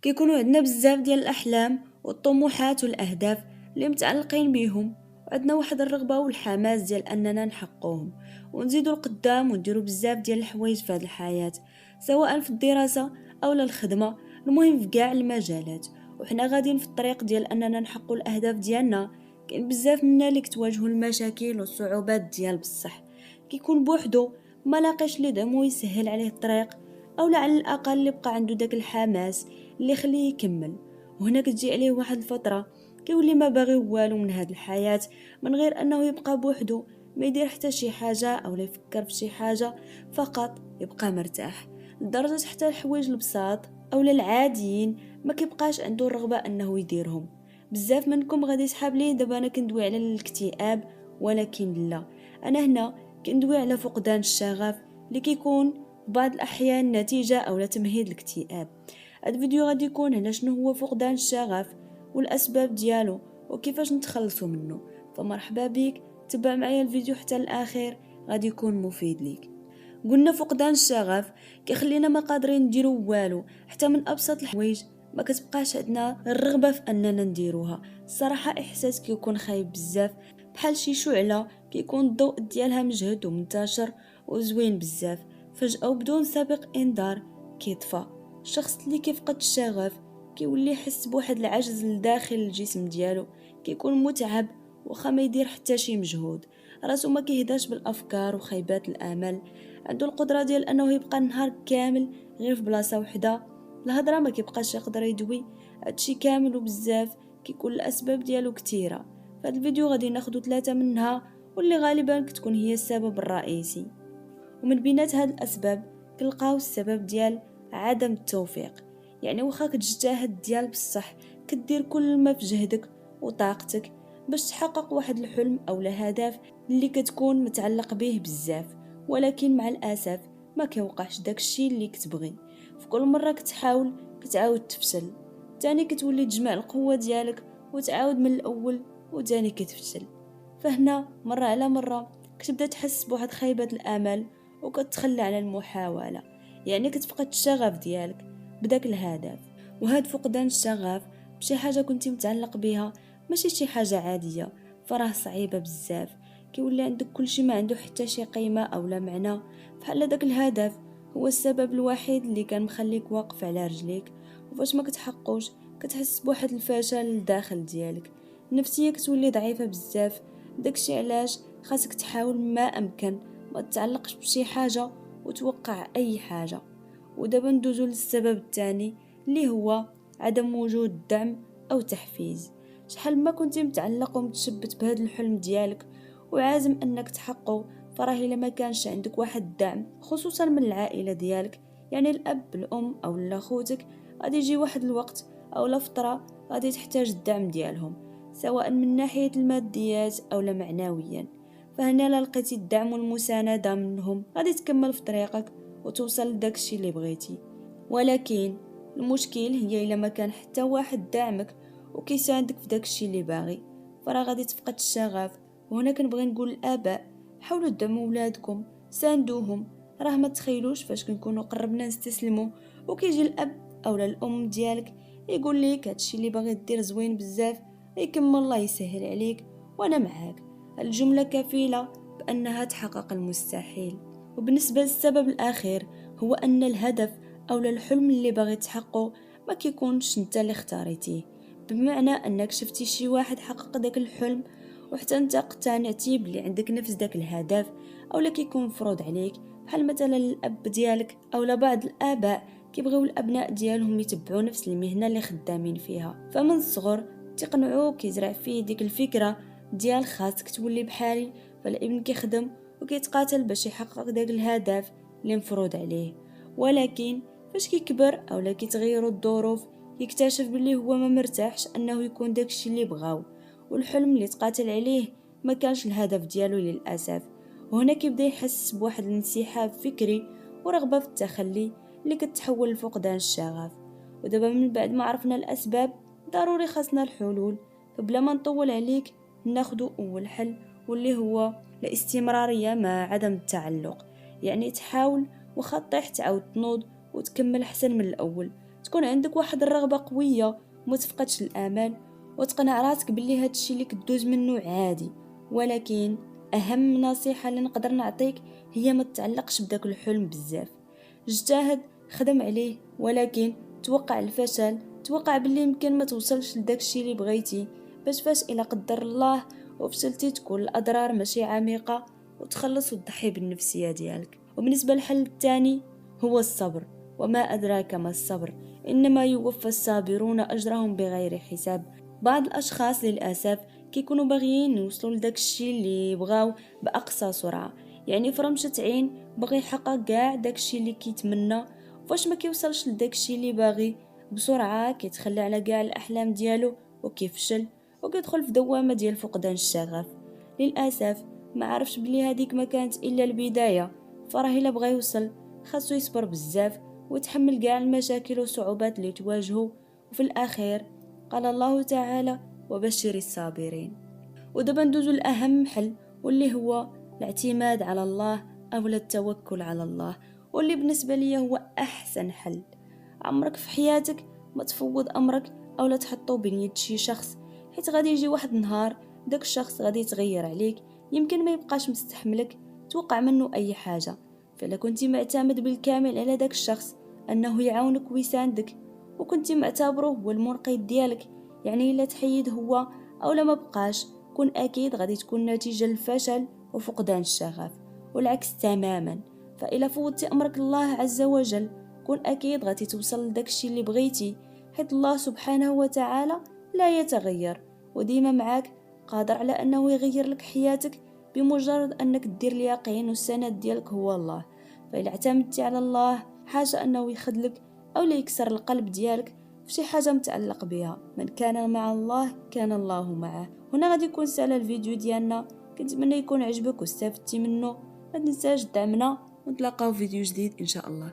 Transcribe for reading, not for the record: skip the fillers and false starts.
كيكونوا عندنا بزاف ديال الأحلام والطموحات والأهداف اللي متعلقين بيهم، وعندنا واحد الرغبة والحماس ديال أننا نحققوهم ونزيدوا القدام ونديروا بزاف ديال الحوايج في هذه الحياة، سواء في الدراسة أو الخدمة، المهم في كاع المجالات. وحنا غاديين في الطريق ديال أننا نحققوا الأهداف ديالنا، كاين بزاف منا اللي كتواجهوا المشاكل والصعوبات ديال بصح كيكون بوحدو ما لاقيش اللي يدعمو يسهل عليه الطريق، او على الاقل اللي بقى عنده داك الحماس اللي يخليه يكمل. وهنا كتجي عليه واحد الفتره كيولي ما باغي والو من هاد الحياه، من غير انه يبقى بوحدو ما يدير حتى شي حاجه او لا يفكر في شي حاجه، فقط يبقى مرتاح لدرجه حتى الحوايج البساط او العاديين ما كيبقاش عنده الرغبه انه يديرهم. بزاف منكم غادي يسحب لي دابا انا كندوي على الاكتئاب، ولكن لا، انا هنا كندوي على فقدان الشغف اللي كيكون بعض الأحيان نتيجة أو لا تمهيد الاكتئاب. هذا الفيديو غادي يكون على شنو هو فقدان الشغف والأسباب ديالو وكيفاش نتخلصوا منه. فمرحبا بك، تبع معايا الفيديو حتى الآخر، غادي يكون مفيد ليك. قلنا فقدان الشغف كيخلينا ما قادرين نديروا والو، حتى من أبسط الحوايج ما كتبقاش عندنا الرغبة في أننا نديروها. الصراحة إحساس كيكون خايب بزاف، بحال شي شعلة كيكون الضوء ديالها مجهد ومنتشر وزوين بزاف، فجأة وبدون سابق انذار كيطفى. الشخص اللي كيفقد الشغف كيولي يحس بواحد العجز لداخل الجسم ديالو، كيكون متعب وخا ما يدير حتى شي مجهود، راسو ما كيهداش بالافكار وخيبات الامل، عنده القدره ديال انه يبقى النهار كامل غير في بلاصه وحده، الهضره ما كيبقاش يقدر يدوي. هادشي كامل وبزاف كيكون الاسباب ديالو كثيره. فهاد الفيديو غادي ناخدو 3 منها، واللي غالبا كتكون هي السبب الرئيسي. ومن بينات هاد الأسباب كنلقاو السبب ديال عدم التوفيق. يعني واخا كتجتهد ديال بصح كدير كل ما في جهدك وطاقتك باش تحقق واحد الحلم او هدف اللي كتكون متعلق به بزاف، ولكن مع الاسف ما كيوقعش داكشي اللي كتبغي. في كل مره كتحاول كتعاود تفشل، تاني كتولي تجمع القوه ديالك وتعاود من الاول وتاني كتفشل. فهنا مره على مره كتبدا تحس بواحد خيبه الامل وكتخلى على المحاولة، يعني كتفقد الشغف ديالك بداك الهدف. وهاد فقدان الشغف بشي حاجة كنتي متعلق بها ماشي شي حاجة عادية، فراه صعيبة بزاف. كيولي عندك كل شي ما عنده حتى شي قيمة أو لا معنى، بحال داك الهدف هو السبب الوحيد اللي كان مخليك واقف على رجليك، وفاش ما كتحقوش كتحس بواحد الفشل الداخل ديالك، النفسية كتولي ضعيفة بزاف. داكشي علاش خاصك تحاول ما أمكن ما تتعلقش بشي حاجة وتوقع أي حاجة. ودابا ندوزو للسبب الثاني اللي هو عدم وجود دعم أو تحفيز. شحال ما كنتي متعلق ومتشبت بهذا الحلم ديالك وعازم أنك تحققه، فراه إلا ما كانش عندك واحد الدعم خصوصا من العائلة ديالك، يعني الأب الأم أو لاخوتك، غادي يجي واحد الوقت أو لفترة غادي تحتاج الدعم ديالهم، سواء من ناحية الماديات أو معنويا. فهنا لا لقيتي الدعم والمساندة منهم غادي تكمل في طريقك وتوصل لداكشي اللي بغيتي. ولكن المشكل هي الا ما كان حتى واحد دعمك وكيساندك في داكشي اللي باغي، فراه غادي تفقد الشغف. وهنا كنبغي نقول الاباء حاولوا تدعموا ولادكم، ساندوهم. راه ما تخيلوش فاش كنكونوا قربنا نستسلموا وكيجي الاب او الام ديالك يقول لك هادشي اللي باغي دير زوين بزاف، يكمل الله يسهل عليك وانا معاك. الجملة كفيلة بأنها تحقق المستحيل. وبالنسبة للسبب الأخير هو أن الهدف أو الحلم اللي باغي تحققه ما كيكونش انت اللي اختاريتيه، بمعنى أنك شفتي شي واحد حقق داك الحلم وحتى انت اقتنعتي بلي عندك نفس داك الهدف، أو لا كيكون مفروض عليك، بحال مثلا الأب ديالك أو بعض الآباء كيبغيو الأبناء ديالهم يتبعوا نفس المهنة اللي خدامين فيها، فمن الصغر تقنعوه كيزرع فيه ديك الفكرة ديال خاصك تولي بحالي. فالابن كيخدم وكيتقاتل باش يحقق داك الهدف اللي مفروض عليه، ولكن فاش كيكبر اولا كيتغيروا الظروف يكتشف بلي هو ما مرتاحش انه يكون داكشي اللي بغاو، والحلم اللي تقاتل عليه ما كانش الهدف ديالو للاسف. وهنا كيبدا يحس بواحد الانسحاب فكري ورغبه في التخلي اللي كتحول لفقدان الشغف. ودابا من بعد ما عرفنا الاسباب ضروري خاصنا الحلول، فبلا ما نطول عليك ناخدو اول حل واللي هو الاستمرارية مع عدم التعلق. يعني تحاول وخا طيح تعاود تنوض وتكمل احسن من الاول، تكون عندك واحد الرغبة قوية وما تفقدش الامل، وتقنع راسك باللي هاد الشيء اللي كدوز منه عادي. ولكن اهم نصيحة اللي نقدر نعطيك هي ما تتعلقش بداك الحلم بزاف. اجتهد، خدم عليه، ولكن توقع الفشل، توقع باللي يمكن ما توصلش لداك الشيء اللي بغيتي. باش فاش الى قدر الله وفشلتي تكون الاضرار ماشي عميقة، وتخلص وتضحي بالنفسية ديالك. وبالنسبة للحل الثاني هو الصبر. وما أدراك ما الصبر، إنما يوفى الصابرون أجرهم بغير حساب. بعض الأشخاص للأسف كيكونوا باغيين يوصلوا لداك الشيء اللي بغاو بأقصى سرعة، يعني فرمشة عين بغي يحقق كاع داك الشيء اللي كيتمنى، فاش ما كيوصلش لداك الشيء اللي باغي بسرعة كيتخلى على كاع الأحلام ديالو وكيفشل، وكيدخل في دوامة ديال فقدان الشغف. للأسف ما عرفش بلي هذيك ما كانت إلا البداية، فراه إلا بغى يوصل خاصو يصبر بزاف ويتحمل كاع المشاكل والصعوبات اللي تواجهه. وفي الأخير قال الله تعالى: وبشر الصابرين. ودابا ندوزو لأهم حل، واللي هو الاعتماد على الله أو التوكل على الله، واللي بالنسبة لي هو أحسن حل. عمرك في حياتك ما تفوض أمرك أو لا تحطو بين يد شي شخص، حيت غادي يجي واحد النهار داك الشخص غادي يتغير عليك، يمكن ما يبقاش مستحملك، توقع منه أي حاجة. فإلا كنتي معتمد بالكامل على داك الشخص أنه يعاونك ويساندك، وكنتي معتبره هو المنقذ ديالك، يعني إلا تحيد هو أو لا ما بقاش، كون أكيد غادي تكون نتيجة الفشل وفقدان الشغف. والعكس تماما، فإلا فوضتي أمرك الله عز وجل، كون أكيد غادي توصل لداك الشيء اللي بغيتي، حيث الله سبحانه وتعالى لا يتغير، وديما معاك، قادر على أنه يغير لك حياتك بمجرد أنك دير اليقين والسند ديالك هو الله. فإلا اعتمدتي على الله، حاجة أنه يخذلك أو لا يكسر القلب ديالك في شي حاجة متعلق بها. من كان مع الله كان الله معه. هنا غادي يكون سال الفيديو ديالنا، كنتمنى يكون عجبك واستفدتي منه. ما تنساش دعمنا، ونتلاقاو في فيديو جديد إن شاء الله.